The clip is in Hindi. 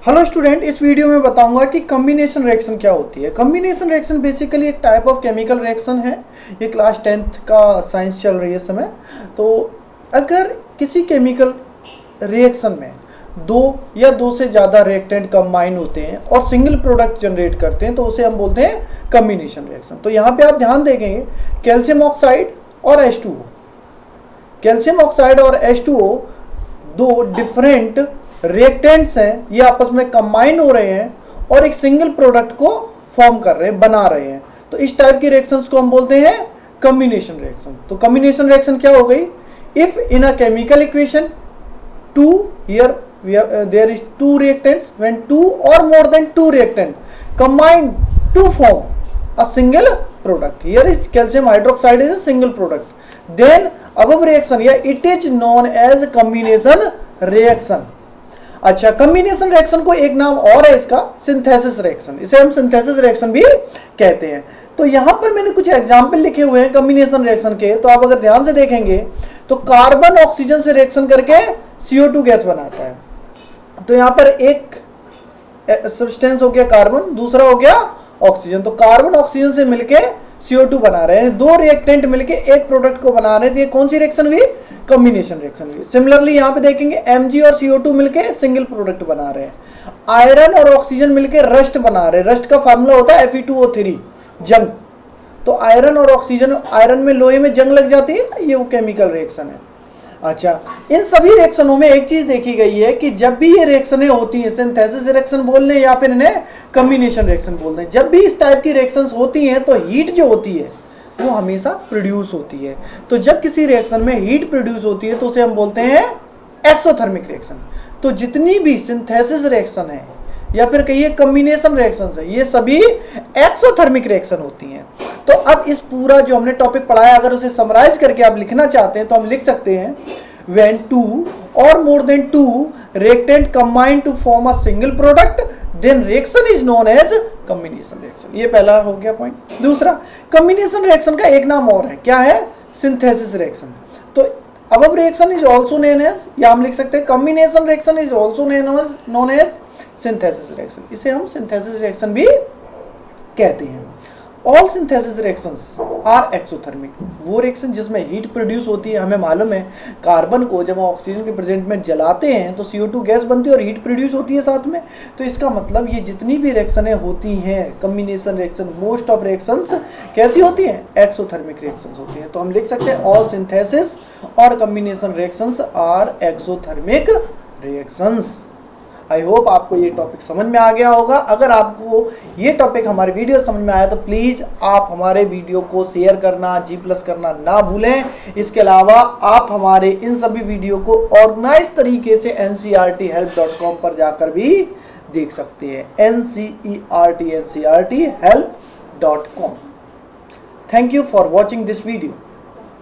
हेलो स्टूडेंट, इस वीडियो में बताऊंगा कि कॉम्बिनेशन रिएक्शन क्या होती है। कॉम्बिनेशन रिएक्शन बेसिकली एक टाइप ऑफ केमिकल रिएक्शन है। ये क्लास 10th का साइंस चल रही है इस समय। तो अगर किसी केमिकल रिएक्शन में दो या दो से ज़्यादा रिएक्टेंट कंबाइन होते हैं और सिंगल प्रोडक्ट जनरेट करते हैं तो उसे हम बोलते हैं कॉम्बिनेशन रिएक्शन। तो यहाँ पे आप ध्यान देंगे कैल्शियम ऑक्साइड और H2O, कैल्शियम ऑक्साइड और H2O दो डिफरेंट रिएक्टेंट्स हैं, ये आपस में कंबाइन हो रहे हैं और एक सिंगल प्रोडक्ट को फॉर्म कर रहे हैं, बना रहे हैं। तो इस टाइप की रिएक्शंस को हम बोलते हैं कॉम्बिनेशन रिएक्शन। तो कॉम्बिनेशन रिएक्शन क्या हो गई? If in a chemical equation there is two reactants, when two or more than two reactant combine to form a single product, here is calcium hydroxide is a single product, then above reaction it is known as combination reaction। अच्छा, कॉम्बिनेशन रिएक्शन को एक नाम और है इसका, सिंथेसिस रिएक्शन। इसे हम सिंथेसिस रिएक्शन भी कहते हैं। तो यहाँ पर मैंने कुछ एग्जाम्पल लिखे हुए हैं कॉम्बिनेशन रिएक्शन के। तो आप अगर ध्यान से देखेंगे तो कार्बन ऑक्सीजन से रिएक्शन करके CO2 गैस बनाता है। तो यहाँ पर एक सब्सटेंस हो गया कार्बन, दूसरा हो गया ऑक्सीजन। तो कार्बन ऑक्सीजन से मिलके CO2 बना रहे हैं, दो रिएक्टेंट मिलके एक प्रोडक्ट को बना रहे हैं। तो ये कौन सी रिएक्शन हुई? कॉम्बिनेशन रिएक्शन हुई। सिमिलरली यहाँ पे देखेंगे Mg और CO2 मिलके सिंगल प्रोडक्ट बना रहे हैं। आयरन और ऑक्सीजन मिलके रस्ट बना रहे हैं। रस्ट का फार्मूला होता है Fe2O3, जंग। तो आयरन और ऑक्सीजन, आयरन में लोहे में जंग लग जाती है, ये वो केमिकल रिएक्शन है। अच्छा, इन सभी रिएक्शनों में एक चीज देखी गई है कि जब भी ये रिएक्शनें होती हैं, सिंथेसिस रिएक्शन बोल लें या फिर इन्हें कॉम्बिनेशन रिएक्शन बोल दें, जब भी इस टाइप की रिएक्शंस होती हैं तो हीट जो होती है वो हमेशा प्रोड्यूस होती है। तो जब किसी रिएक्शन में हीट प्रोड्यूस होती है तो उसे हम बोलते हैं एक्सोथर्मिक रिएक्शन। तो जितनी भी सिंथेसिस रिएक्शन है या फिर कहिए कॉम्बिनेशन रिएक्शंस है, ये सभी एक्सोथर्मिक रिएक्शन होती हैं। तो अब इस पूरा जो हमने टॉपिक पढ़ा है, अगर उसे समराइज करके आप लिखना चाहते हैं तो हम लिख सकते हैं when two or more than two reactant combine to form a single product then reaction is known as combination reaction। ये पहला हो गया पॉइंट। दूसरा, कॉम्बिनेशन रिएक्शन का एक नाम और है, क्या है? Synthesis reaction. तो above reaction is also known as, या हम लिख सकते हैं combination reaction is also known as synthesis reaction। इसे हम सिंथेसिस रिएक्शन भी कहते हैं। All synthesis reactions are exothermic. वो रिएक्शन जिसमें हीट प्रोड्यूस होती है, हमें मालूम है कार्बन को जब हम ऑक्सीजन के प्रेजेंट में जलाते हैं तो CO2 गैस बनती है और हीट प्रोड्यूस होती है साथ में। तो इसका मतलब ये जितनी भी रिएक्शनें होती हैं combination reaction, most of reactions कैसी होती हैं? एक्सोथर्मिक रिएक्शंस होती हैं। तो हम लिख सकते हैं ऑल सिंथेसिस और combination reactions are exothermic reactions. I hope आपको ये टॉपिक समझ में आ गया होगा। अगर आपको ये टॉपिक हमारे वीडियो समझ में आया तो प्लीज़ आप हमारे वीडियो को शेयर करना, G+ करना ना भूलें। इसके अलावा आप हमारे इन सभी वीडियो को ऑर्गेनाइज तरीके से NCERThelp.com पर जाकर भी देख सकते हैं। NCERThelp.com। Thank you for watching this video.